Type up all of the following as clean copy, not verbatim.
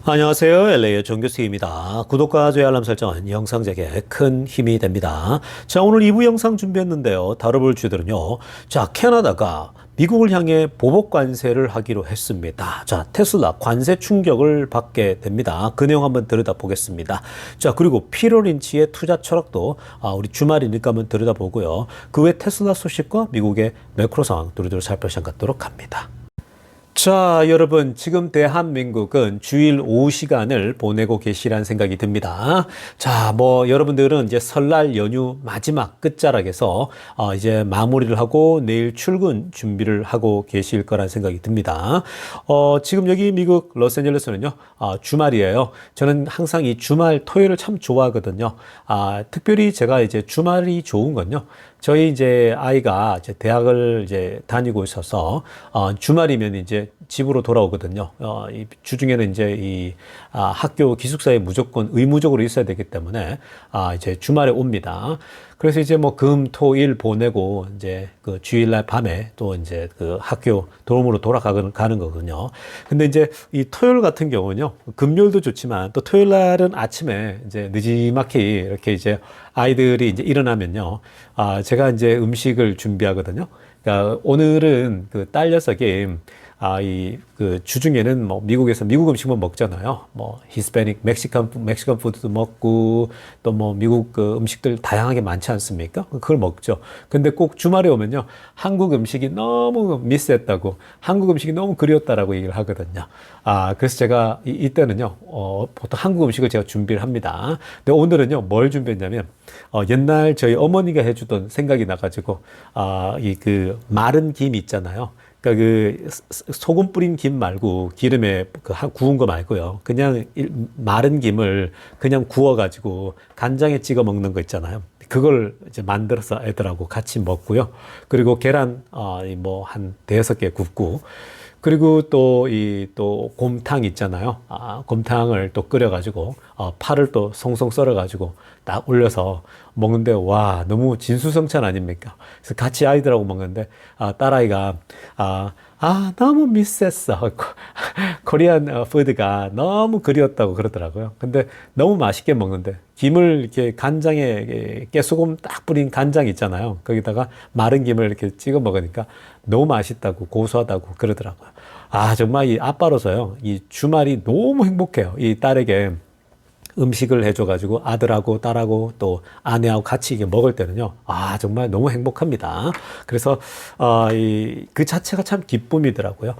안녕하세요. LA의 정교수입니다. 구독과 좋아요 알람 설정은 영상 제작에 큰 힘이 됩니다. 자, 오늘 2부 영상 준비했는데요. 다뤄볼 주제들은요. 자, 캐나다가 미국을 향해 보복 관세를 하기로 했습니다. 자, 테슬라 관세 충격을 받게 됩니다. 그 내용 한번 들여다보겠습니다. 자, 그리고 피터 린치의 투자 철학도 우리 주말이니까 한번 들여다보고요. 그 외 테슬라 소식과 미국의 매크로 상황 두루두루 살펴보도록 합니다. 자, 여러분, 지금 대한민국은 주일 오후 시간을 보내고 계시라는 생각이 듭니다. 자, 여러분들은 이제 설날 연휴 마지막 끝자락에서 이제 마무리를 하고 내일 출근 준비를 하고 계실 거란 생각이 듭니다. 지금 여기 미국 로스앤젤레스는요, 주말이에요. 저는 항상 이 주말 토요일을 참 좋아하거든요. 특별히 제가 이제 주말이 좋은 건요. 저희 이제 아이가 이제 대학을 이제 다니고 있어서 주말이면 이제 집으로 돌아오거든요. 이 주중에는 이제 이 학교 기숙사에 무조건 의무적으로 있어야 되기 때문에 이제 주말에 옵니다. 그래서 이제 금, 토, 일 보내고 이제 그 주일날 밤에 또 이제 그 학교 도움으로 돌아가는 거거든요. 근데 이제 이 토요일 같은 경우는요, 금요일도 좋지만 또 토요일 날은 아침에 이제 늦지막히 이렇게 이제 아이들이 이제 일어나면요, 제가 이제 음식을 준비하거든요. 그러니까 오늘은 그 딸 녀석이 그 주중에는 미국에서 미국 음식만 먹잖아요. 히스패닉, 멕시칸 푸드도 먹고, 또 미국 그 음식들 다양하게 많지 않습니까? 그걸 먹죠. 근데 꼭 주말에 오면요, 한국 음식이 너무 미스했다고, 한국 음식이 너무 그리웠다라고 얘기를 하거든요. 그래서 제가 이때는요, 보통 한국 음식을 제가 준비를 합니다. 근데 오늘은요, 뭘 준비했냐면, 옛날 저희 어머니가 해주던 생각이 나가지고, 그 마른 김 있잖아요. 그러니까 그 소금 뿌린 김 말고 기름에 구운 거 말고요. 그냥 마른 김을 그냥 구워가지고 간장에 찍어 먹는 거 있잖아요. 그걸 이제 만들어서 애들하고 같이 먹고요. 그리고 계란 한 5개 굽고, 그리고 또 곰탕 있잖아요. 곰탕을 또 끓여가지고 파를 또 송송 썰어가지고 딱 올려서 먹는데, 와, 너무 진수성찬 아닙니까? 그래서 같이 아이들하고 먹는데 딸아이가 너무 미스했어. 코리안 푸드가 너무 그리웠다고 그러더라고요. 근데 너무 맛있게 먹는데 김을 이렇게 간장에 깨소금 딱 뿌린 간장 있잖아요. 거기다가 마른 김을 이렇게 찍어 먹으니까 너무 맛있다고, 고소하다고 그러더라고요. 정말 이 아빠로서요, 이 주말이 너무 행복해요. 이 딸에게 음식을 해줘가지고 아들하고 딸하고 또 아내하고 같이 이게 먹을 때는요, 정말 너무 행복합니다. 그래서 그 자체가 참 기쁨이더라고요.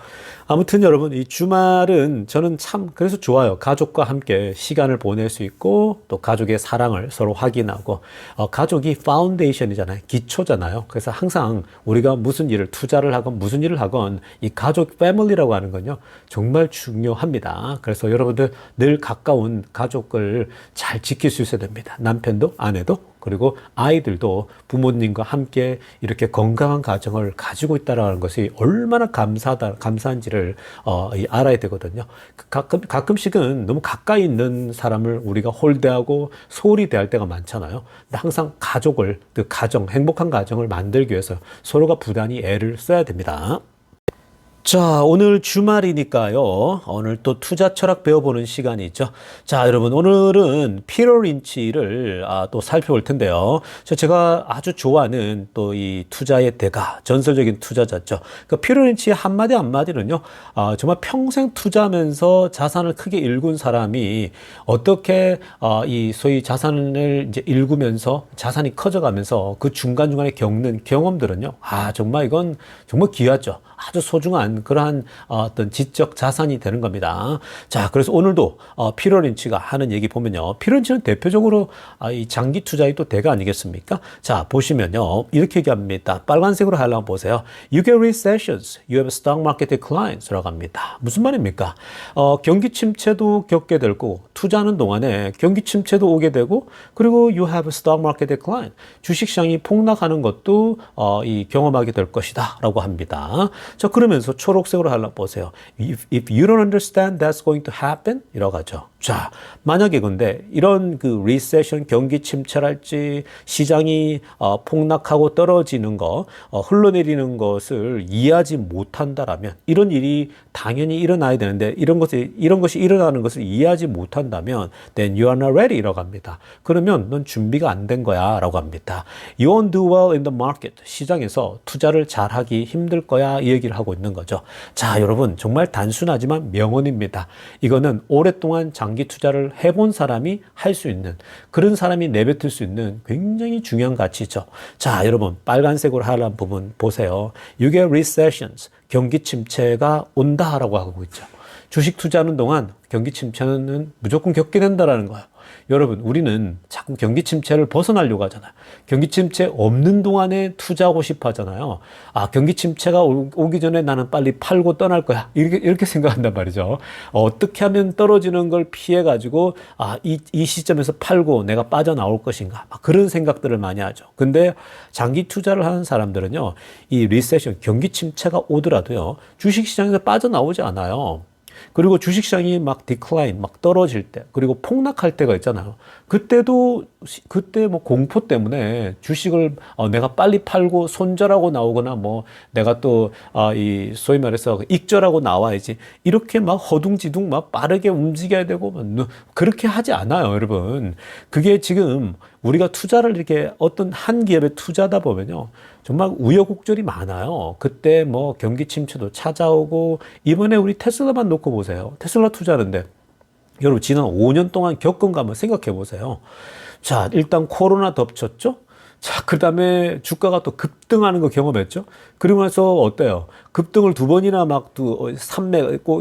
아무튼 여러분, 이 주말은 저는 참 그래서 좋아요. 가족과 함께 시간을 보낼 수 있고, 또 가족의 사랑을 서로 확인하고, 가족이 파운데이션이잖아요. 기초잖아요. 그래서 항상 우리가 무슨 일을 투자를 하건 무슨 일을 하건 이 가족 패밀리라고 하는 건요, 정말 중요합니다. 그래서 여러분들 늘 가까운 가족을 잘 지킬 수 있어야 됩니다. 남편도 아내도 그리고 아이들도 부모님과 함께 이렇게 건강한 가정을 가지고 있다는 것이 얼마나 감사한지를 알아야 되거든요. 가끔씩은 너무 가까이 있는 사람을 우리가 홀대하고 소홀히 대할 때가 많잖아요. 근데 항상 가족을, 그 가정, 행복한 가정을 만들기 위해서 서로가 부단히 애를 써야 됩니다. 자, 오늘 주말이니까요. 오늘 또 투자 철학 배워보는 시간이 있죠. 자, 여러분, 오늘은 피터 린치를 또 살펴볼 텐데요. 제가 아주 좋아하는 또 이 투자의 대가, 전설적인 투자자죠. 그 피터 린치의 한마디 한마디는요, 정말 평생 투자하면서 자산을 크게 일군 사람이 어떻게 이 소위 자산을 이제 일구면서 자산이 커져가면서 그 중간중간에 겪는 경험들은요, 정말 이건 정말 귀하죠. 아주 소중한 그러한 어떤 지적 자산이 되는 겁니다. 자, 그래서 오늘도 피터 린치가 하는 얘기 보면요, 피터 린치는 대표적으로 이 장기 투자의 또 대가 아니겠습니까? 자, 보시면요, 이렇게 얘기합니다. 빨간색으로 하려면 보세요. You get recessions, you have stock market declines라고 합니다. 무슨 말입니까? 경기 침체도 겪게 될 거고, 투자하는 동안에 경기 침체도 오게 되고, 그리고 you have stock market decline, 주식시장이 폭락하는 것도 이 경험하게 될 것이다 라고 합니다. 자, 그러면서 초록색으로 하려면 보세요. If you don't understand that's going to happen, 이라고 하죠. 자, 만약에 근데 이런 그 리세션 경기 침체랄지 시장이 폭락하고 떨어지는 거, 흘러내리는 것을 이해하지 못한다라면 이런 일이 당연히 일어나야 되는데 이런 것이 일어나는 것을 이해하지 못한다면 then you are not ready라고 합니다. 그러면 넌 준비가 안 된 거야라고 합니다. You won't do well in the market. 시장에서 투자를 잘하기 힘들 거야 이 얘기를 하고 있는 거죠. 자, 여러분 정말 단순하지만 명언입니다. 이거는 오랫동안 장기 투자를 해본 사람이 할 수 있는 그런 사람이 내뱉을 수 있는 굉장히 중요한 가치죠. 자, 여러분 빨간색으로 하란 부분 보세요. You get recessions. 경기 침체가 온다라고 하고 있죠. 주식 투자하는 동안 경기 침체는 무조건 겪게 된다라는 거예요. 여러분, 우리는 자꾸 경기 침체를 벗어나려고 하잖아요. 경기 침체 없는 동안에 투자하고 싶어 하잖아요. 아, 경기 침체가 오기 전에 나는 빨리 팔고 떠날 거야. 이렇게 생각한단 말이죠. 어떻게 하면 떨어지는 걸 피해가지고, 이 시점에서 팔고 내가 빠져나올 것인가. 그런 생각들을 많이 하죠. 근데 장기 투자를 하는 사람들은요, 이 리세션, 경기 침체가 오더라도요, 주식 시장에서 빠져나오지 않아요. 그리고 주식시장이 막 디클라인, 막 떨어질 때, 그리고 폭락할 때가 있잖아요. 그때 뭐 공포 때문에 주식을 내가 빨리 팔고 손절하고 나오거나 뭐 내가 또 소위 말해서 익절하고 나와야지. 이렇게 막 허둥지둥 막 빠르게 움직여야 되고 그렇게 하지 않아요, 여러분. 그게 지금 우리가 투자를 이렇게 어떤 한 기업에 투자하다 보면요. 정말 우여곡절이 많아요. 그때 뭐 경기 침체도 찾아오고 이번에 우리 테슬라만 놓고 보세요. 테슬라 투자하는데 여러분 지난 5년 동안 겪은 거 한번 생각해 보세요. 자, 일단 코로나 덮쳤죠? 자, 그 다음에 주가가 또 급등하는 거 경험했죠? 그러고 나서 어때요? 급등을 두 번이나 막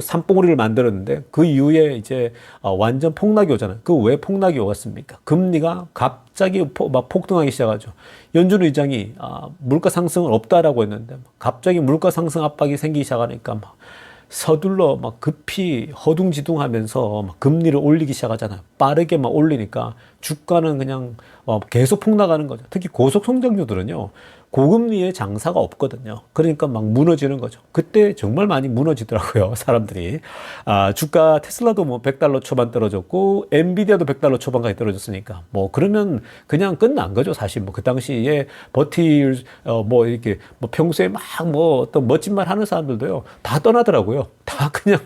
산봉우리를 만들었는데 그 이후에 이제 완전 폭락이 오잖아요. 그 왜 폭락이 왔습니까? 금리가 갑자기 막 폭등하기 시작하죠. 연준 의장이 물가 상승은 없다라고 했는데 갑자기 물가 상승 압박이 생기기 시작하니까 막 서둘러 막 급히 허둥지둥하면서 막 금리를 올리기 시작하잖아요. 빠르게 막 올리니까 주가는 그냥 계속 폭락하는 거죠. 특히 고속성장주들은요, 고금리에 장사가 없거든요. 그러니까 막 무너지는 거죠. 그때 정말 많이 무너지더라고요, 사람들이. 주가 테슬라도 뭐 100달러 초반 떨어졌고, 엔비디아도 100달러 초반까지 떨어졌으니까. 뭐, 그러면 그냥 끝난 거죠, 사실. 뭐, 그 당시에 이렇게, 뭐, 평소에 막 뭐, 어떤 멋진 말 하는 사람들도요, 다 떠나더라고요. 다 그냥.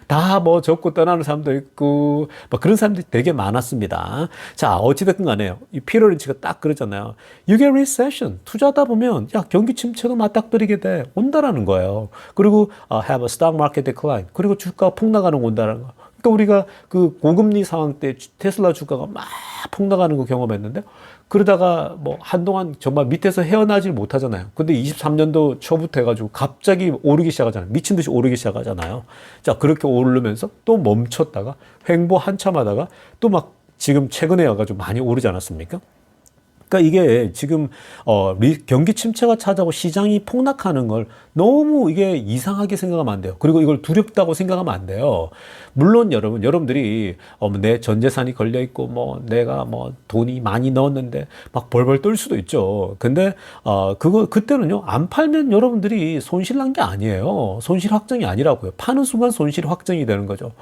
다 뭐 접고 떠나는 사람도 있고 막 그런 사람들이 되게 많았습니다. 자, 어찌됐든 간에요. 이 피터 린치가 딱 그러잖아요. You get recession. 투자하다 보면 야, 경기 침체가 맞닥뜨리게 돼. 온다라는 거예요. 그리고 have a stock market decline. 그리고 주가가 폭락하는 거 온다라는 거. 그러니까 우리가 그 고금리 상황 때 테슬라 주가가 막 폭락하는 거 경험했는데 그러다가 뭐 한동안 정말 밑에서 헤어나질 못하잖아요. 근데 23년도 초부터 해가지고 갑자기 오르기 시작하잖아요. 미친 듯이 오르기 시작하잖아요. 자, 그렇게 오르면서 또 멈췄다가 횡보 한참 하다가 또 막 지금 최근에 와가지고 많이 오르지 않았습니까? 그러니까 이게 지금 경기 침체가 찾아오고 시장이 폭락하는 걸 너무 이게 이상하게 생각하면 안 돼요. 그리고 이걸 두렵다고 생각하면 안 돼요. 물론 여러분들이 내 전 재산이 걸려 있고 뭐 내가 뭐 돈이 많이 넣었는데 막 벌벌 떨 수도 있죠. 근데 그때는요, 안 팔면 여러분들이 손실 난 게 아니에요. 손실 확정이 아니라고요. 파는 순간 손실 확정이 되는 거죠.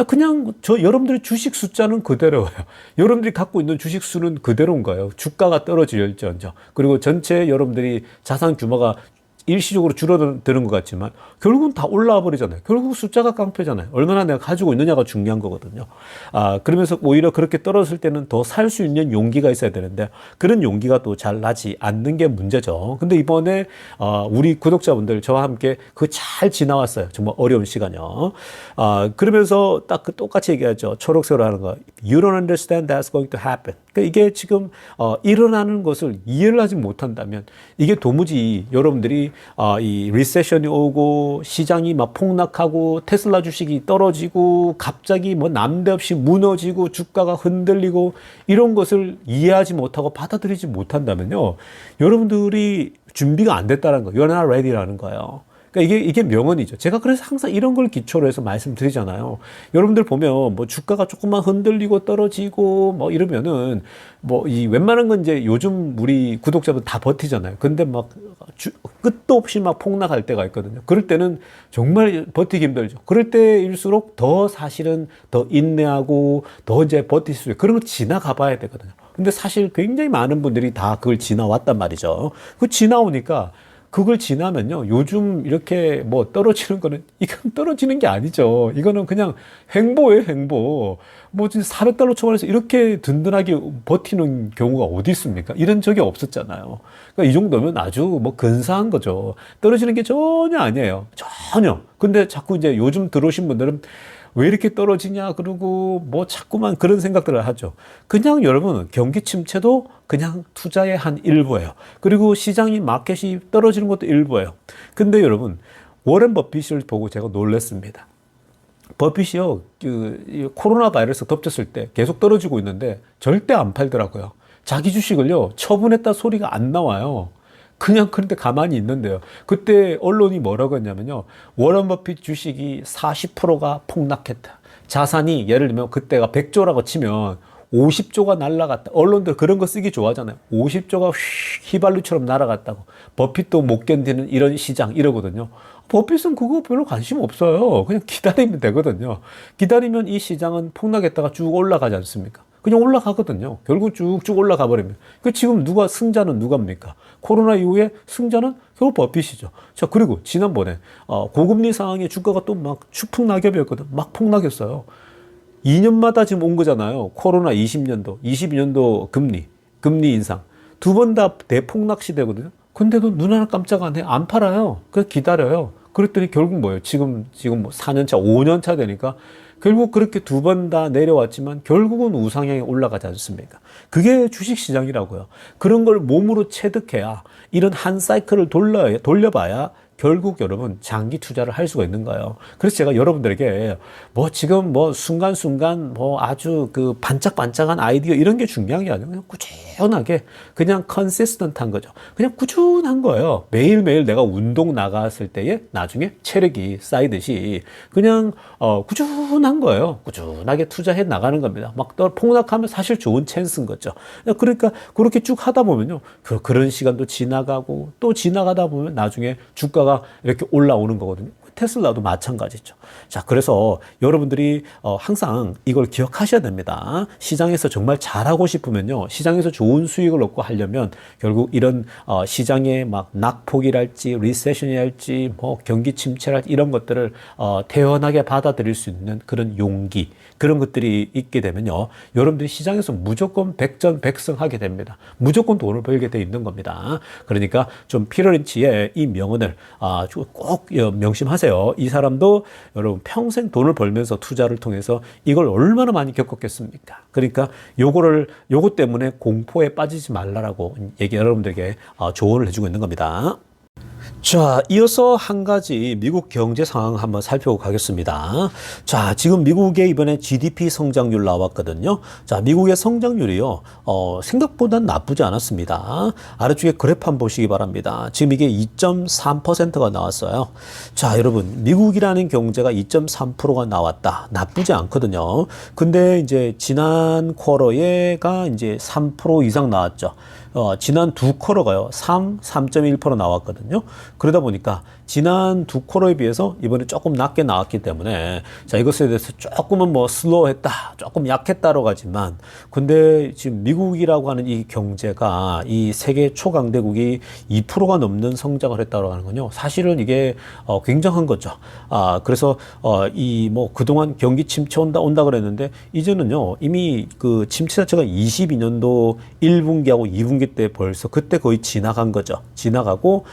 그냥 여러분들의 주식 숫자는 그대로예요. 여러분들이 갖고 있는 주식 수는 그대로인 거예요. 주가가 떨어질지언정. 그리고 전체 여러분들이 자산 규모가 일시적으로 줄어드는 것 같지만 결국은 다 올라와 버리잖아요. 결국 숫자가 깡패잖아요. 얼마나 내가 가지고 있느냐가 중요한 거거든요. 그러면서 오히려 그렇게 떨어졌을 때는 더 살 수 있는 용기가 있어야 되는데 그런 용기가 또 잘 나지 않는 게 문제죠. 근데 이번에 우리 구독자분들 저와 함께 그거 잘 지나왔어요. 정말 어려운 시간이요. 그러면서 딱 그 똑같이 얘기하죠. 초록색으로 하는 거. You don't understand that's going to happen. 그러니까 이게 지금 일어나는 것을 이해를 하지 못한다면 이게 도무지 여러분들이 이 리세션이 오고 시장이 막 폭락하고 테슬라 주식이 떨어지고 갑자기 뭐 남대없이 무너지고 주가가 흔들리고 이런 것을 이해하지 못하고 받아들이지 못한다면요, 여러분들이 준비가 안 됐다는 거예요. You're not ready라는 거예요. 그러니까 이게 명언이죠. 제가 그래서 항상 이런 걸 기초로 해서 말씀드리잖아요. 여러분들 보면 뭐 주가가 조금만 흔들리고 떨어지고 뭐 이러면은 뭐 이 웬만한 건 이제 요즘 우리 구독자분 다 버티잖아요. 근데 막 끝도 없이 막 폭락할 때가 있거든요. 그럴 때는 정말 버티기 힘들죠. 그럴 때일수록 더 사실은 더 인내하고 더 이제 버틸 수 있어요. 그런 거 지나가 봐야 되거든요. 근데 사실 굉장히 많은 분들이 다 그걸 지나왔단 말이죠. 그 지나오니까 그걸 지나면요. 요즘 이렇게 뭐 떨어지는 거는 이건 떨어지는 게 아니죠. 이거는 그냥 횡보예요, 횡보. 뭐 진짜 400달러 초반에서 이렇게 든든하게 버티는 경우가 어디 있습니까? 이런 적이 없었잖아요. 그러니까 이 정도면 아주 뭐 근사한 거죠. 떨어지는 게 전혀 아니에요. 전혀. 근데 자꾸 이제 요즘 들어오신 분들은 왜 이렇게 떨어지냐 그러고 뭐 자꾸만 그런 생각들을 하죠. 그냥 여러분 경기 침체도 그냥 투자의 한 일부예요. 그리고 시장이 마켓이 떨어지는 것도 일부예요. 근데 여러분 워렌 버핏을 보고 제가 놀랐습니다. 버핏이요 그 코로나 바이러스 덮쳤을 때 계속 떨어지고 있는데 절대 안 팔더라고요. 자기 주식을요 처분했다 소리가 안 나와요. 그냥 그런데 가만히 있는데요. 그때 언론이 뭐라고 했냐면요. 워런 버핏 주식이 40%가 폭락했다. 자산이 예를 들면 그때가 100조라고 치면 50조가 날아갔다. 언론들 그런 거 쓰기 좋아하잖아요. 50조가 휘발유처럼 날아갔다고. 버핏도 못 견디는 이런 시장 이러거든요. 버핏은 그거 별로 관심 없어요. 그냥 기다리면 되거든요. 기다리면 이 시장은 폭락했다가 쭉 올라가지 않습니까? 그냥 올라가거든요. 결국 쭉쭉 올라가 버리면. 그 지금 승자는 누가입니까? 코로나 이후에 승자는 결국 버핏이죠. 자, 그리고 지난번에, 고금리 상황에 주가가 또 막 추풍낙엽이었거든. 막 폭락했어요. 2년마다 지금 온 거잖아요. 코로나 20년도, 22년도 금리 인상. 두 번 다 대폭락 시대거든요. 근데도 눈 하나 깜짝 안 해. 안 팔아요. 그냥 기다려요. 그랬더니 결국 뭐예요? 지금 뭐 4년 차, 5년 차 되니까 결국 그렇게 두 번 다 내려왔지만 결국은 우상향에 올라가지 않습니까? 그게 주식시장이라고요. 그런 걸 몸으로 체득해야 이런 한 사이클을 돌려봐야 결국 여러분 장기 투자를 할 수가 있는 거예요. 그래서 제가 여러분들에게 뭐 지금 뭐 순간순간 뭐 아주 그 반짝반짝한 아이디어 이런 게 중요한 게 아니고 그냥 꾸준하게 그냥 컨시스턴트한 거죠. 그냥 꾸준한 거예요. 매일매일 내가 운동 나갔을 때에 나중에 체력이 쌓이듯이 그냥 꾸준한 거예요. 꾸준하게 투자해 나가는 겁니다. 막 폭락하면 사실 좋은 찬스인 거죠. 그러니까 그렇게 쭉 하다 보면요. 그런 시간도 지나가고 또 지나가다 보면 나중에 주가가 이렇게 올라오는 거거든요. 테슬라도 마찬가지죠. 자, 그래서 여러분들이 항상 이걸 기억하셔야 됩니다. 시장에서 정말 잘하고 싶으면요. 시장에서 좋은 수익을 얻고 하려면 결국 이런 시장의 막 낙폭이랄지 리세션이랄지 뭐 경기 침체랄지 이런 것들을 태연하게 받아들일 수 있는 그런 용기 그런 것들이 있게 되면요. 여러분들이 시장에서 무조건 백전백승하게 됩니다. 무조건 돈을 벌게 돼 있는 겁니다. 그러니까 좀 피터 린치의 이 명언을 꼭 명심하세요. 이 사람도 여러분 평생 돈을 벌면서 투자를 통해서 이걸 얼마나 많이 겪었겠습니까? 그러니까 요거 때문에 공포에 빠지지 말라라고 여러분들에게 조언을 해주고 있는 겁니다. 자, 이어서 한 가지 미국 경제 상황 한번 살펴보겠습니다. 자, 지금 미국의 이번에 GDP 성장률 나왔거든요. 자, 미국의 성장률이요, 생각보다 나쁘지 않았습니다. 아래쪽에 그래프 한번 보시기 바랍니다. 지금 이게 2.3%가 나왔어요. 자, 여러분, 미국이라는 경제가 2.3%가 나왔다. 나쁘지 않거든요. 근데 이제 지난 쿼터에가 이제 3% 이상 나왔죠. 지난 두 쿼터가요, 3.1% 나왔거든요. 그러다 보니까 지난 두 쿼터에 비해서 이번에 조금 낮게 나왔기 때문에 자, 이것에 대해서 조금은 뭐 슬로우했다, 조금 약했다라고 하지만 근데 지금 미국이라고 하는 이 경제가 이 세계 초강대국이 2%가 넘는 성장을 했다고 하는 건요. 사실은 이게 굉장한 거죠. 그래서 이 뭐 그동안 경기 침체 온다 그랬는데 이제는요. 이미 그 침체 자체가 22년도 1분기하고 2분기 때 벌써 그때 거의 지나간 거죠. 지나가고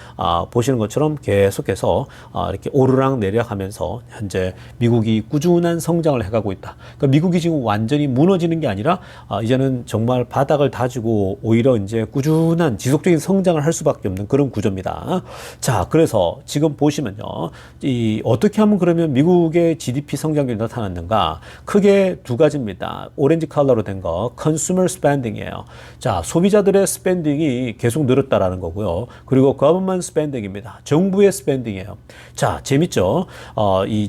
보시는 것처럼 계속해서 이렇게 오르락 내리락하면서 현재 미국이 꾸준한 성장을 해가고 있다. 그러니까 미국이 지금 완전히 무너지는 게 아니라 이제는 정말 바닥을 다지고 오히려 이제 꾸준한 지속적인 성장을 할 수밖에 없는 그런 구조입니다. 자, 그래서 지금 보시면요, 어떻게 하면 그러면 미국의 GDP 성장률이 나타났는가? 크게 두 가지입니다. 오렌지 컬러로 된 거, consumer spending이에요. 자, 소비자들의 스펜딩이 계속 늘었다라는 거고요. 그리고 government spending입니다. 스펜딩입니다. 정부의 스펜딩이에요. 자, 재밌죠?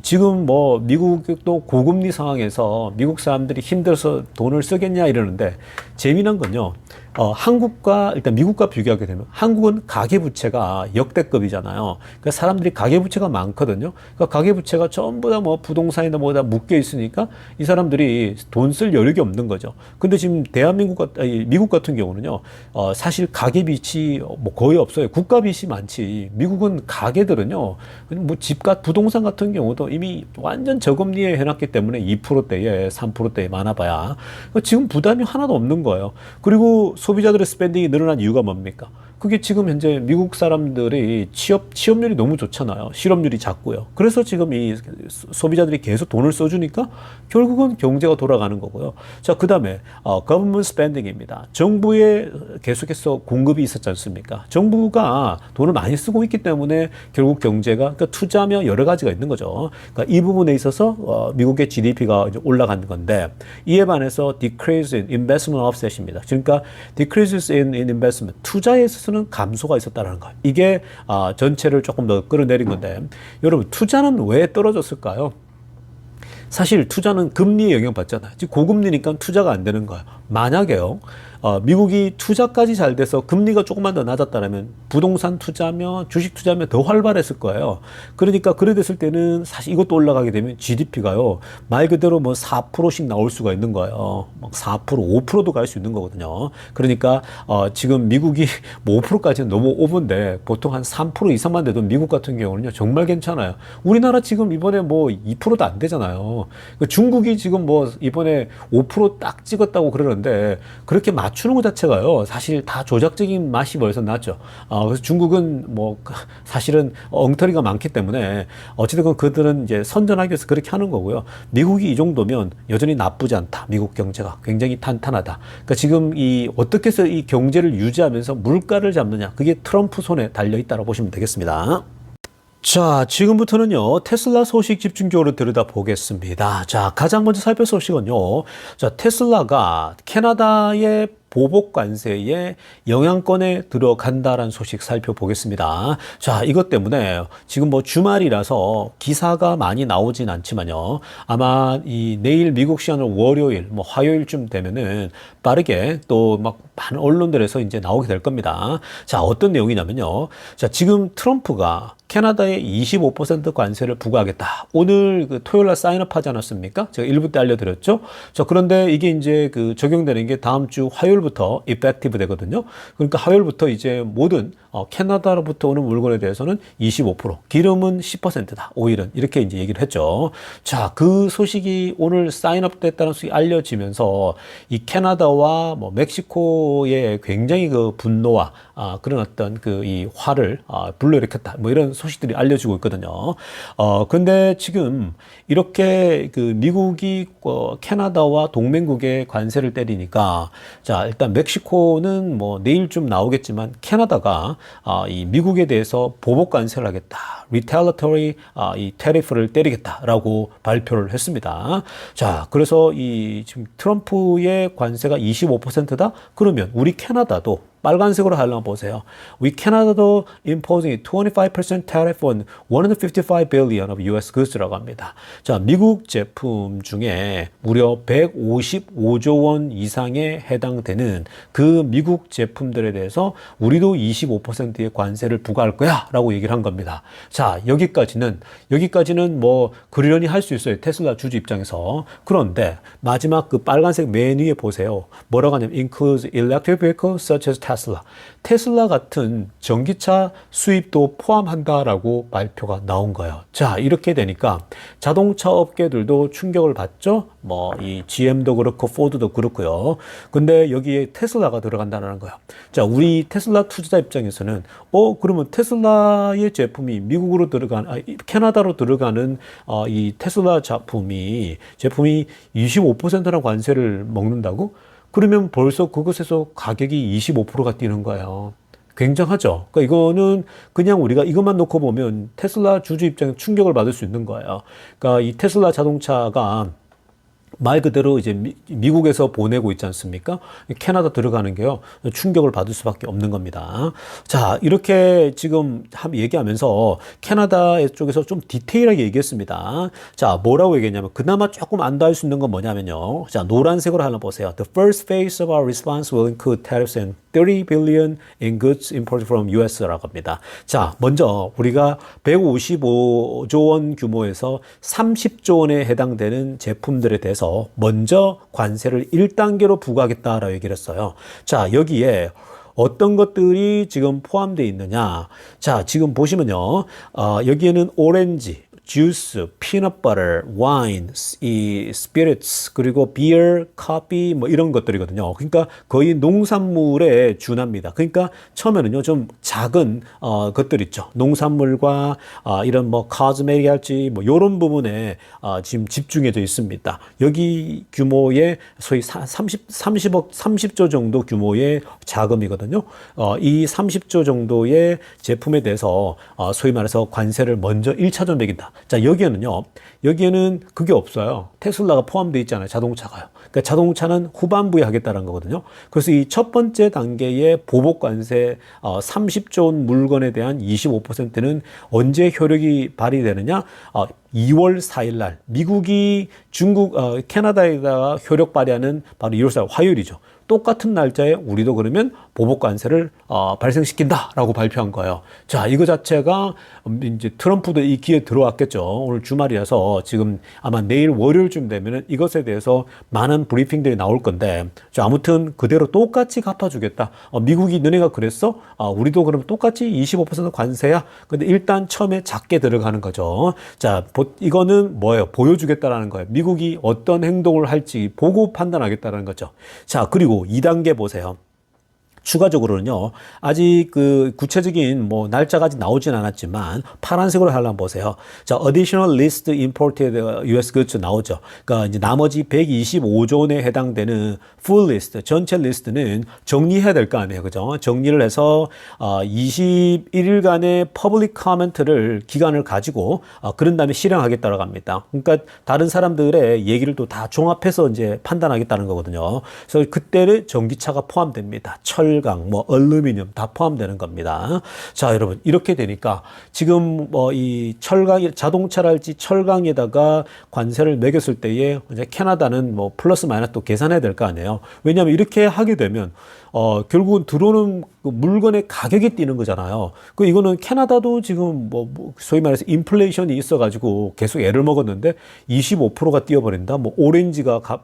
지금 뭐 미국도 고금리 상황에서 미국 사람들이 힘들어서 돈을 쓰겠냐 이러는데 재미난 건요. 한국과 일단 미국과 비교하게 되면 한국은 가계부채가 역대급이잖아요. 그러니까 사람들이 가계부채가 많거든요. 그러니까 가계부채가 전부 다 뭐 부동산이나 뭐다 묶여 있으니까 이 사람들이 돈 쓸 여력이 없는 거죠. 근데 지금 미국 같은 경우는요, 사실 가계빚이 뭐 거의 없어요. 국가빚이 많지. 미국은 가계들은요, 뭐 집값 부동산 같은 경우도 이미 완전 저금리에 해놨기 때문에 2%대에 3%대에 많아봐야 지금 부담이 하나도 없는 거예요. 그리고 소비자들의 스pen딩이 늘어난 이유가 뭡니까? 그게 지금 현재 미국 사람들이 취업률이 너무 좋잖아요. 실업률이 작고요. 그래서 지금 이 소비자들이 계속 돈을 써주니까 결국은 경제가 돌아가는 거고요. 자, 그 다음에 government spending입니다. 정부에 계속해서 공급이 있었지 않습니까? 정부가 돈을 많이 쓰고 있기 때문에 결국 경제가 그러니까 투자하면 여러 가지가 있는 거죠. 그러니까 이 부분에 있어서 미국의 GDP가 이제 올라가는 건데 이에 반해서 decrease in investment offset입니다. 그러니까 decreases in investment 투자에 있어서는 감소가 있었다는 거예요. 이게 전체를 조금 더 끌어내린 건데 여러분 투자는 왜 떨어졌을까요? 사실 투자는 금리에 영향받잖아요. 지금 고금리니까 투자가 안 되는 거예요. 만약에요, 미국이 투자까지 잘 돼서 금리가 조금만 더 낮았다면 부동산 투자면 주식 투자면 더 활발했을 거예요. 그러니까 그래 됐을 때는 사실 이것도 올라가게 되면 GDP가요 말 그대로 뭐 4%씩 나올 수가 있는 거예요. 막 4%, 5%도 갈 수 있는 거거든요. 그러니까 지금 미국이 뭐 5%까지는 너무 오버인데 보통 한 3% 이상만 돼도 미국 같은 경우는요 정말 괜찮아요. 우리나라 지금 이번에 뭐 2%도 안 되잖아요. 중국이 지금 뭐 이번에 5%딱 찍었다고 그러는데 그렇게 맞추는 것 자체가요 사실 다 조작적인 맛이 벌써 났죠. 그래서 중국은 뭐 사실은 엉터리가 많기 때문에 어찌됐건 그들은 이제 선전하기 위해서 그렇게 하는 거고요. 미국이 이 정도면 여전히 나쁘지 않다. 미국 경제가 굉장히 탄탄하다. 그러니까 지금 어떻게 해서 이 경제를 유지하면서 물가를 잡느냐 그게 트럼프 손에 달려 있다고 보시면 되겠습니다. 자, 지금부터는요, 테슬라 소식 집중적으로 들여다보겠습니다. 자, 가장 먼저 살펴볼 소식은요, 자, 테슬라가 캐나다의 보복 관세에 영향권에 들어간다라는 소식 살펴보겠습니다. 자, 이것 때문에 지금 뭐 주말이라서 기사가 많이 나오진 않지만요. 아마 내일 미국 시간으로 월요일, 뭐 화요일쯤 되면은 빠르게 또 막 많은 언론들에서 이제 나오게 될 겁니다. 자, 어떤 내용이냐면요. 자, 지금 트럼프가 캐나다에 25% 관세를 부과하겠다. 오늘 그 토요일 날 사인업 하지 않았습니까? 제가 일부 때 알려드렸죠. 자, 그런데 이게 이제 그 적용되는 게 다음 주 화요일부터 effective 되거든요. 그러니까 화요일부터 이제 모든 캐나다로부터 오는 물건에 대해서는 25%, 기름은 10%다. 오일은 이렇게 이제 얘기를 했죠. 자, 그 소식이 오늘 사인업 됐다는 소식이 알려지면서 이 캐나다와 뭐 멕시코의 굉장히 그 분노와 그런 어떤 이 화를 불러일으켰다. 뭐 이런 소식들이 알려지고 있거든요. 근데 지금 이렇게 그 미국이 캐나다와 동맹국의 관세를 때리니까 자, 일단 멕시코는 뭐 내일쯤 나오겠지만 캐나다가 이 미국에 대해서 보복 관세를 하겠다. retaliatory 이 테리프를 때리겠다라고 발표를 했습니다. 자, 그래서 지금 트럼프의 관세가 25%다? 그러면 우리 캐나다도 빨간색으로 하려면 보세요. We Canada도 imposing 25% tariff on 155 billion of US goods라고 합니다. 자, 미국 제품 중에 무려 155조 원 이상에 해당되는 그 미국 제품들에 대해서 우리도 25%의 관세를 부과할 거야 라고 얘기를 한 겁니다. 자, 여기까지는 뭐 그러려니 할 수 있어요. 테슬라 주주 입장에서. 그런데 마지막 그 빨간색 맨 위에 보세요. 뭐라고 하냐면 includes electric vehicles such as 테슬라 같은 전기차 수입도 포함한다라고 발표가 나온 거예요. 자, 이렇게 되니까 자동차 업계들도 충격을 받죠. 뭐 이 GM도 그렇고 포드도 그렇고요. 근데 여기에 테슬라가 들어간다는 거예요. 자, 우리 테슬라 투자자 입장에서는 그러면 테슬라의 제품이 미국으로 캐나다로 들어가는 이 테슬라 제품이 25%나 관세를 먹는다고? 그러면 벌써 그것에서 가격이 25%가 뛰는 거예요. 굉장하죠. 그러니까 이거는 그냥 우리가 이것만 놓고 보면 테슬라 주주 입장에 충격을 받을 수 있는 거예요. 그러니까 이 테슬라 자동차가 말 그대로 이제 미국에서 보내고 있지 않습니까? 캐나다 들어가는 게요, 충격을 받을 수밖에 없는 겁니다. 자, 이렇게 지금 얘기하면서 캐나다 쪽에서 좀 디테일하게 얘기했습니다. 자, 뭐라고 얘기했냐면, 그나마 조금 안 닿을 수 있는 건 뭐냐면요. 자, 노란색으로 하나 보세요. The first phase of our response will include tariffs and 30 billion in goods imported from US라고 합니다. 자, 먼저 우리가 155조 원 규모에서 30조 원에 해당되는 제품들에 대해서 먼저 관세를 1단계로 부과하겠다라고 얘기를 했어요. 자, 여기에 어떤 것들이 지금 포함되어 있느냐. 자, 지금 보시면요. 여기에는 오렌지, 주스, 피넛버터, 와인, 이 스피릿스, 그리고 비어, 커피 뭐 이런 것들이거든요. 그러니까 거의 농산물에 준합니다. 그러니까 처음에는요 좀 작은 것들 있죠. 농산물과 이런 뭐 카즈메리 할지 뭐 이런 부분에 지금 집중해져 있습니다. 여기 규모의 소위 30조 정도 규모의 자금이거든요. 이 30조 정도의 제품에 대해서 소위 말해서 관세를 먼저 1차전 매긴다. 자, 여기에는 그게 없어요. 테슬라가 포함되어 있잖아요. 자동차가요. 그러니까 자동차는 후반부에 하겠다는 거거든요. 그래서 이 첫 번째 단계의 보복 관세 30조 원 물건에 대한 25%는 언제 효력이 발휘되느냐? 2월 4일 날 미국이 캐나다에다가 효력 발휘하는 바로 2월 4일 화요일이죠. 똑같은 날짜에 우리도 그러면 보복 관세를 발생시킨다라고 발표한 거예요. 자, 이거 자체가 이제 트럼프도 이 기회에 들어왔겠죠. 오늘 주말이라서 지금 아마 내일 월요일쯤 되면은 이것에 대해서 많은 브리핑들이 나올 건데, 자, 아무튼 그대로 똑같이 갚아주겠다. 미국이 너네가 그랬어? 우리도 그럼 똑같이 25% 관세야. 근데 일단 처음에 작게 들어가는 거죠. 자, 이거는 뭐예요? 보여주겠다라는 거예요. 미국이 어떤 행동을 할지 보고 판단하겠다는 거죠. 자, 그리고 2단계 보세요. 추가적으로는요, 아직 그 구체적인 뭐 날짜가 아직 나오진 않았지만 파란색으로 하려면 보세요. 자, additional list imported US goods 나오죠. 그러니까 이제 나머지 125조 원에 해당되는 full list, 전체 리스트는 정리해야 될 거 아니에요. 그죠? 정리를 해서 21일간의 public comment를 기간을 가지고 그런 다음에 실행하겠다고 합니다. 그러니까 다른 사람들의 얘기를 또 다 종합해서 이제 판단하겠다는 거거든요. 그래서 그때는 전기차가 포함됩니다. 철강, 뭐 알루미늄 다 포함되는 겁니다. 자, 여러분, 이렇게 되니까 지금 뭐 이 철강, 자동차랄지 철강에다가 관세를 매겼을 때에 이제 캐나다는 뭐 플러스 마이너스 또 계산해야 될 거 아니에요. 왜냐하면 이렇게 하게 되면 결국은 들어오는 그 물건의 가격이 뛰는 거잖아요. 이거는 캐나다도 지금 뭐 소위 말해서 인플레이션이 있어가지고 계속 애를 먹었는데 25%가 뛰어버린다. 뭐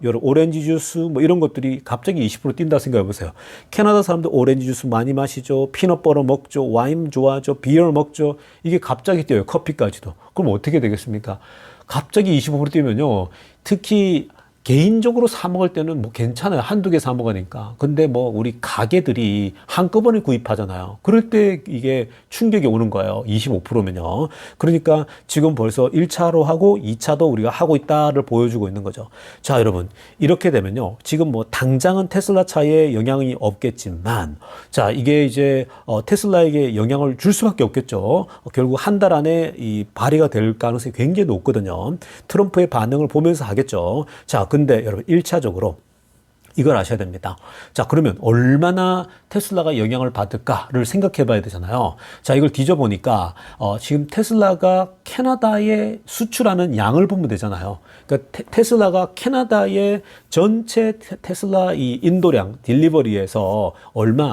여러 오렌지 주스 뭐 이런 것들이 갑자기 20% 뛴다 생각해 보세요. 캐나다 사람들 오렌지 주스 많이 마시죠. 피넛버터 먹죠. 와인 좋아하죠. 비어 먹죠. 이게 갑자기 뛰어요. 커피까지도. 그럼 어떻게 되겠습니까? 갑자기 25% 뛰면요. 특히 개인적으로 사 먹을 때는 뭐 괜찮아요. 한두 개 사 먹으니까. 근데 뭐 우리 가게들이 한꺼번에 구입하잖아요. 그럴 때 이게 충격이 오는 거예요. 25%면요. 그러니까 지금 벌써 1차로 하고 2차도 우리가 하고 있다를 보여주고 있는 거죠. 자, 여러분. 이렇게 되면요. 지금 뭐 당장은 테슬라 차에 영향이 없겠지만, 자, 이게 이제 테슬라에게 영향을 줄 수밖에 없겠죠. 결국 한 달 안에 이 발의가 될 가능성이 굉장히 높거든요. 트럼프의 반응을 보면서 하겠죠. 자, 근데 여러분 1차적으로 이걸 아셔야 됩니다. 자, 그러면 얼마나 테슬라가 영향을 받을까를 생각해 봐야 되잖아요. 자, 이걸 뒤져보니까 지금 테슬라가 캐나다에 수출하는 양을 보면 되잖아요. 그러니까 테슬라가 캐나다의 전체 테슬라 이 인도량 딜리버리에서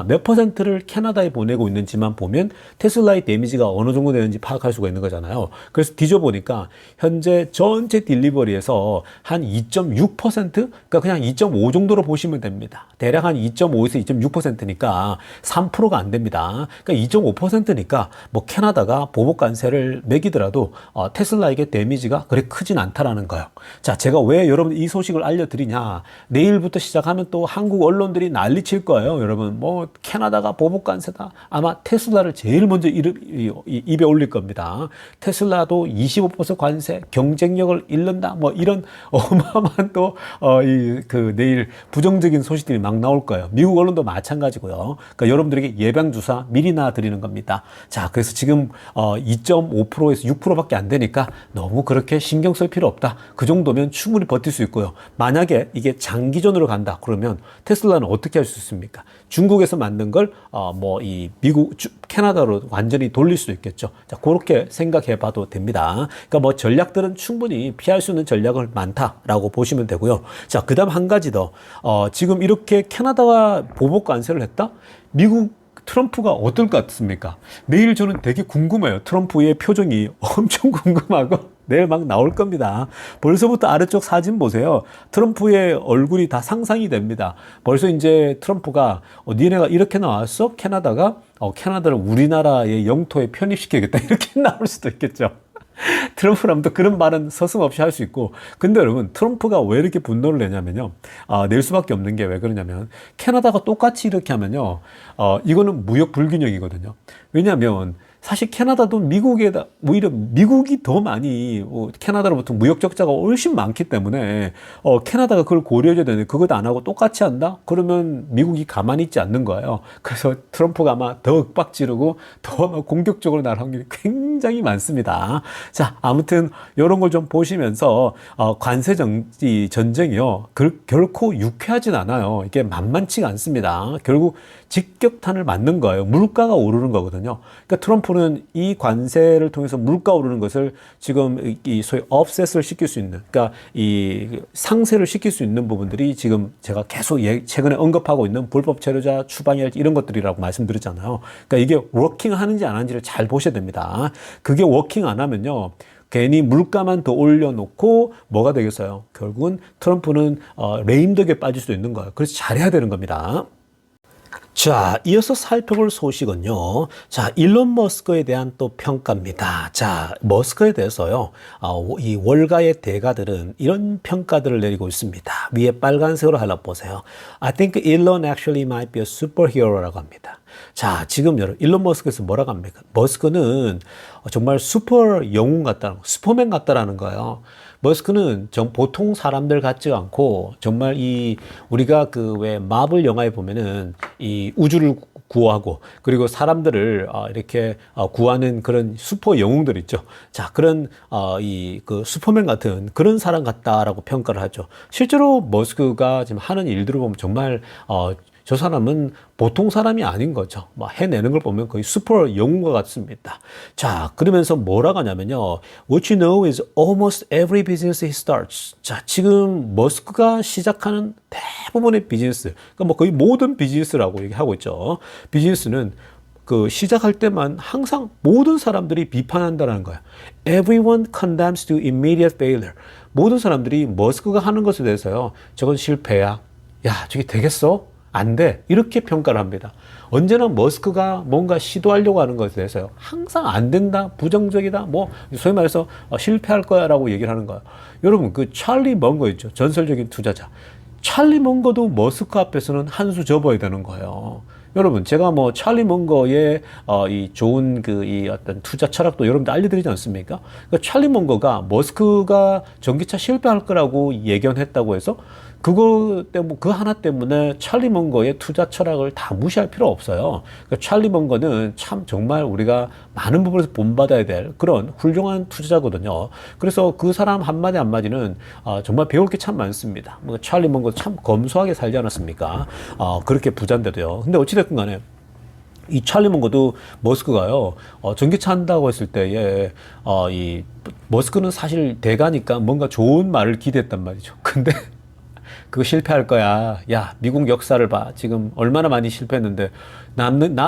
몇 퍼센트를 캐나다에 보내고 있는지만 보면 테슬라의 데미지가 어느 정도 되는지 파악할 수가 있는 거잖아요. 그래서 뒤져보니까 현재 전체 딜리버리에서 한 2.6%? 그러니까 그냥 2.5 정도로 보시면 됩니다. 대략 한 2.5에서 2.6%니까 3%가 안 됩니다. 그러니까 2.5%니까 뭐 캐나다가 보복 관세를 매기더라도 테슬라에게 데미지가 그렇게 크진 않다라는 거예요. 자, 제가 왜 여러분 이 소식을 알려드리냐? 내일부터 시작하면 또 한국 언론들이 난리칠 거예요. 여러분 뭐 캐나다가 보복 관세다. 아마 테슬라를 제일 먼저 입에 올릴 겁니다. 테슬라도 25% 관세, 경쟁력을 잃는다. 뭐 이런 어마어마한 또 내일 부정적인 소식들이 막 나올 거예요. 미국 언론도 마찬가지고요. 그러니까 여러분들에게 예방주사 미리 놔드리는 겁니다. 자, 그래서 지금 2.5%에서 6%밖에 안 되니까 너무 그렇게 신경 쓸 필요 없다. 그 정도면 충분히 버틸 수 있고요. 만약에 이게 장기전으로 간다. 그러면 테슬라는 어떻게 할 수 있습니까? 중국에서 만든 걸 이 미국, 캐나다로 완전히 돌릴 수도 있겠죠. 자, 그렇게 생각해 봐도 됩니다. 그러니까 뭐 전략들은 충분히 피할 수 있는 전략을 많다라고 보시면 되고요. 자, 그다음 한 가지 더. 지금 이렇게 캐나다가 보복 관세를 했다? 미국 트럼프가 어떨 것 같습니까? 내일 저는 되게 궁금해요. 트럼프의 표정이 엄청 궁금하고 내일 막 나올 겁니다. 벌써부터 아래쪽 사진 보세요. 트럼프의 얼굴이 다 상상이 됩니다. 벌써 이제 트럼프가 니네가 이렇게 나왔어? 캐나다가 캐나다를 우리나라의 영토에 편입시키겠다 이렇게 나올 수도 있겠죠. 트럼프라면 또 그런 말은 서슴없이 할 수 있고. 근데 여러분, 트럼프가 왜 이렇게 분노를 내냐면요. 낼 수밖에 없는 게 왜 그러냐면, 캐나다가 똑같이 이렇게 하면요. 이거는 무역 불균형이거든요. 왜냐면, 사실 캐나다도 미국에다, 오히려 미국이 더 많이, 캐나다로부터 무역 적자가 훨씬 많기 때문에, 캐나다가 그걸 고려해줘야 되는데, 그것도 안 하고 똑같이 한다? 그러면 미국이 가만히 있지 않는 거예요. 그래서 트럼프가 아마 더 윽박 지르고, 더 공격적으로 나갈 확률이 굉장히 많습니다. 자, 아무튼, 이런 걸 좀 보시면서, 관세 전쟁이요. 결코 유쾌하진 않아요. 이게 만만치가 않습니다. 결국 직격탄을 맞는 거예요. 물가가 오르는 거거든요. 그러니까 트럼프는 이 관세를 통해서 물가 오르는 것을 지금 이 소위 offset을 시킬 수 있는, 그러니까 이 상쇄를 시킬 수 있는 부분들이 지금 제가 계속 최근에 언급하고 있는 불법 체류자 추방이랄지 이런 것들이라고 말씀드렸잖아요. 그러니까 이게 워킹 하는지 안 하는지를 잘 보셔야 됩니다. 그게 워킹 안 하면요. 괜히 물가만 더 올려놓고 뭐가 되겠어요? 결국은 트럼프는 레임덕에 빠질 수도 있는 거예요. 그래서 잘해야 되는 겁니다. 자, 이어서 살펴볼 소식은요. 자, 일론 머스크에 대한 또 평가입니다. 자, 머스크에 대해서요. 이 월가의 대가들은 이런 평가들을 내리고 있습니다. 위에 빨간색으로 하나 보세요. I think Elon actually might be a superhero라고 합니다. 자, 지금 여러분, 일론 머스크에서 뭐라고 합니까? 머스크는 정말 슈퍼 영웅 같다는, 슈퍼맨 같다라는 거예요. 머스크는 보통 사람들 같지 않고 정말 우리가 그 왜 마블 영화에 보면은 이 우주를 구하고 그리고 사람들을 이렇게 구하는 그런 슈퍼 영웅들 있죠. 자, 그런 그 슈퍼맨 같은 그런 사람 같다라고 평가를 하죠. 실제로 머스크가 지금 하는 일들을 보면 정말 저 사람은 보통 사람이 아닌 거죠. 막 해내는 걸 보면 거의 슈퍼 영웅과 같습니다. 자, 그러면서 뭐라고 하냐면요. What you know is almost every business he starts. 자, 지금 머스크가 시작하는 대부분의 비즈니스, 그러니까 뭐 거의 모든 비즈니스라고 얘기하고 있죠. 비즈니스는 그 시작할 때만 항상 모든 사람들이 비판한다는 거야. Everyone condemns to immediate failure. 모든 사람들이 머스크가 하는 것에 대해서요. 저건 실패야. 야, 저게 되겠어? 안 돼. 이렇게 평가를 합니다. 언제나 머스크가 뭔가 시도하려고 하는 것에 대해서요. 항상 안 된다, 부정적이다, 소위 말해서 실패할 거야 라고 얘기를 하는 거예요. 여러분, 그 찰리 먼거 있죠. 전설적인 투자자. 찰리 먼거도 머스크 앞에서는 한 수 접어야 되는 거예요. 여러분, 제가 찰리 먼거의 이 좋은 이 어떤 투자 철학도 여러분들 알려드리지 않습니까? 그러니까 찰리 먼거가 머스크가 전기차 실패할 거라고 예견했다고 해서 그거 때문에, 그 하나 때문에 찰리 먼거의 투자 철학을 다 무시할 필요 없어요. 그러니까 찰리 먼거는 참 정말 우리가 많은 부분에서 본받아야 될 그런 훌륭한 투자자거든요. 그래서 그 사람 한마디 한마디는 정말 배울 게 참 많습니다. 찰리 먼거 참 검소하게 살지 않았습니까? 그렇게 부자인데도요. 근데 어찌됐든 간에 이 찰리 먼거도 머스크가요, 전기차 한다고 했을 때에, 이 머스크는 사실 대가니까 뭔가 좋은 말을 기대했단 말이죠. 근데 그거 실패할 거야. 야, 미국 역사를 봐. 지금 얼마나 많이 실패했는데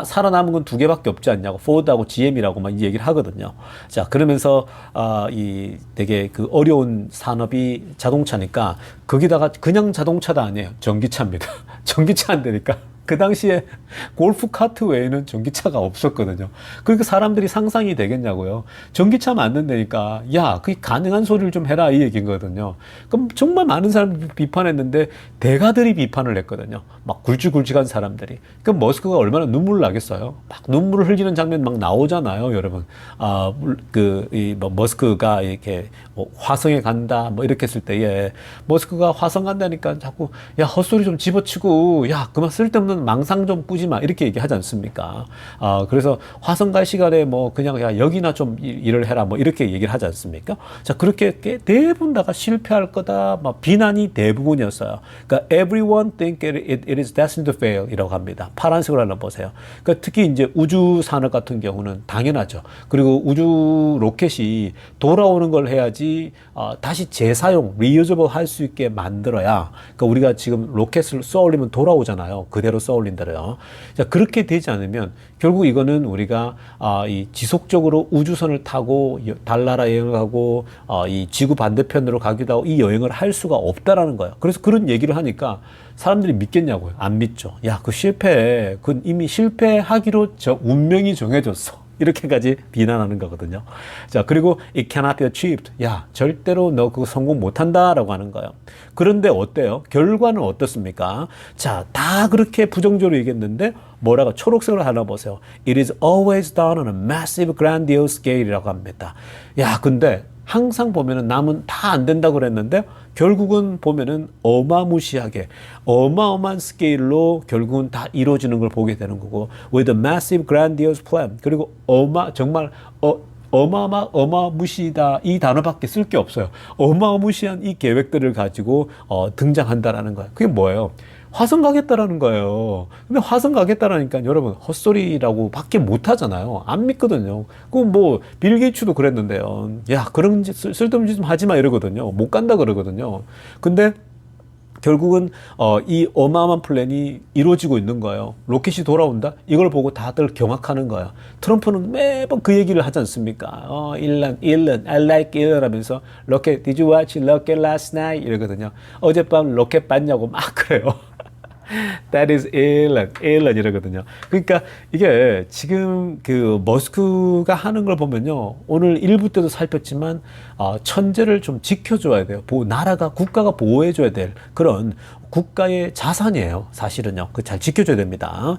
살아남은 건 두 개밖에 없지 않냐고. 포드하고 GM이라고 막 이 얘기를 하거든요. 자, 그러면서 이 되게 그 어려운 산업이 자동차니까 거기다가 그냥 자동차도 아니에요. 전기차입니다. 전기차 안 되니까 그 당시에 골프 카트 외에는 전기차가 없었거든요. 그러니까 사람들이 상상이 되겠냐고요. 전기차 만든다니까, 야, 그게 가능한 소리를 좀 해라, 이 얘기거든요. 그럼 정말 많은 사람들이 비판했는데, 대가들이 비판을 했거든요. 막 굵직굵직한 사람들이. 그럼 머스크가 얼마나 눈물 나겠어요? 막 눈물을 흘리는 장면 막 나오잖아요, 여러분. 뭐 머스크가 이렇게 뭐 화성에 간다, 뭐 이렇게 했을 때에, 머스크가 화성 간다니까 자꾸, 야, 헛소리 좀 집어치고, 야, 그만 쓸데없는 망상 좀 꾸지 마. 이렇게 얘기하지 않습니까? 그래서 화성 갈 시간에 뭐 그냥 야, 여기나 좀 일을 해라. 뭐 이렇게 얘기를 하지 않습니까? 자, 그렇게 대부분 다가 실패할 거다. 막 비난이 대부분이었어요. 그러니까 everyone think it is destined to fail 이라고 합니다. 파란색으로 하나 보세요. 그러니까 특히 이제 우주 산업 같은 경우는 당연하죠. 그리고 우주 로켓이 돌아오는 걸 해야지 다시 재사용, reusable 할 수 있게 만들어야. 그러니까 우리가 지금 로켓을 쏘아 올리면 돌아오잖아요. 그대로 쏘아 올린다래요. 자, 그렇게 되지 않으면 결국 이거는 우리가 이 지속적으로 우주선을 타고 달나라 여행을 하고 이 지구 반대편으로 가기도 하고 이 여행을 할 수가 없다라는 거예요. 그래서 그런 얘기를 하니까 사람들이 믿겠냐고요. 안 믿죠. 야, 그 실패해. 그건 이미 실패하기로 운명이 정해졌어. 이렇게까지 비난하는 거거든요. 자, 그리고 it cannot be achieved. 야, 절대로 너 그거 성공 못한다라고 하는 거예요. 그런데 어때요? 결과는 어떻습니까? 자, 다 그렇게 부정적으로 얘기했는데 뭐라고 초록색으로 하나 보세요. It is always done on a massive grandiose scale이라고 합니다. 야, 근데 항상 보면은 남은 다 안 된다고 그랬는데 결국은 보면은 어마무시하게 어마어마한 스케일로 결국은 다 이루어지는 걸 보게 되는 거고 with a massive grandiose plan 그리고 정말 어마무시다 이 단어밖에 쓸 게 없어요. 어마무시한 이 계획들을 가지고 등장한다라는 거예요. 그게 뭐예요? 화성 가겠다라는 거예요. 근데 화성 가겠다라니까 여러분 헛소리라고 밖에 못 하잖아요. 안 믿거든요. 그 뭐 빌 게이츠도 그랬는데요. 야, 그런 짓 쓸데없는 짓 좀 하지 마 이러거든요. 못 간다 그러거든요. 근데 결국은 이 어마어마한 플랜이 이루어지고 있는 거예요. 로켓이 돌아온다? 이걸 보고 다들 경악하는 거예요. 트럼프는 매번 그 얘기를 하지 않습니까? 일런, I like 일런 하면서 로켓, did you watch rocket last night? 이러거든요. 어젯밤 로켓 봤냐고 막 그래요. That is Elon 이러거든요. 그러니까 이게 지금 그 머스크가 하는 걸 보면요. 오늘 일부 때도 살폈지만 천재를 좀 지켜줘야 돼요. 나라가 국가가 보호해줘야 될 그런 국가의 자산이에요. 사실은요. 그 잘 지켜줘야 됩니다.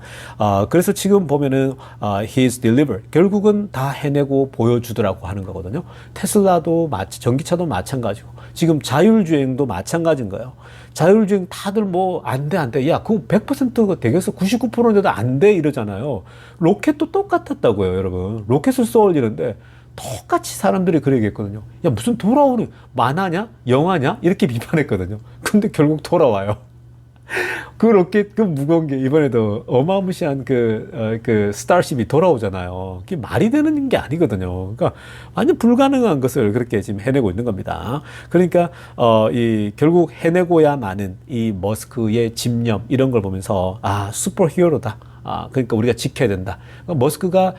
그래서 지금 보면은 he's delivered. 결국은 다 해내고 보여주더라고 하는 거거든요. 테슬라도 전기차도 마찬가지고 지금 자율주행도 마찬가지인 거예요. 자율주행 다들 뭐 안 돼. 야, 그거 100%가 되겠어. 99%인데도 안 돼 이러잖아요. 로켓도 똑같았다고요, 여러분. 로켓을 쏘아 올리는데 똑같이 사람들이 그러겠거든요. 야, 무슨 돌아오는 만화냐? 영화냐? 이렇게 비판했거든요. 근데 결국 돌아와요. 그 로켓, 그 무거운 게 이번에도 어마무시한 그 스타쉽이 돌아오잖아요. 그게 말이 되는 게 아니거든요. 그러니까 완전 불가능한 것을 그렇게 지금 해내고 있는 겁니다. 그러니까, 결국 해내고야만은 이 머스크의 집념, 이런 걸 보면서, 슈퍼 히어로다. 그러니까 우리가 지켜야 된다. 그러니까 머스크가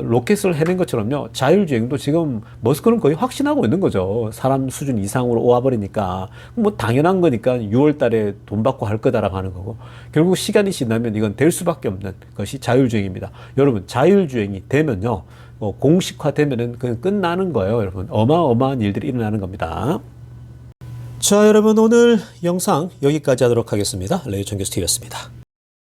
로켓을 해낸 것처럼요. 자율주행도 지금 머스크는 거의 확신하고 있는 거죠. 사람 수준 이상으로 오와버리니까. 뭐 당연한 거니까 6월 달에 돈 받고 할 거다라고 하는 거고. 결국 시간이 지나면 이건 될 수밖에 없는 것이 자율주행입니다. 여러분, 자율주행이 되면요. 공식화되면은 그냥 끝나는 거예요. 여러분, 어마어마한 일들이 일어나는 겁니다. 자, 여러분, 오늘 영상 여기까지 하도록 하겠습니다. 레이천교수 TV였습니다.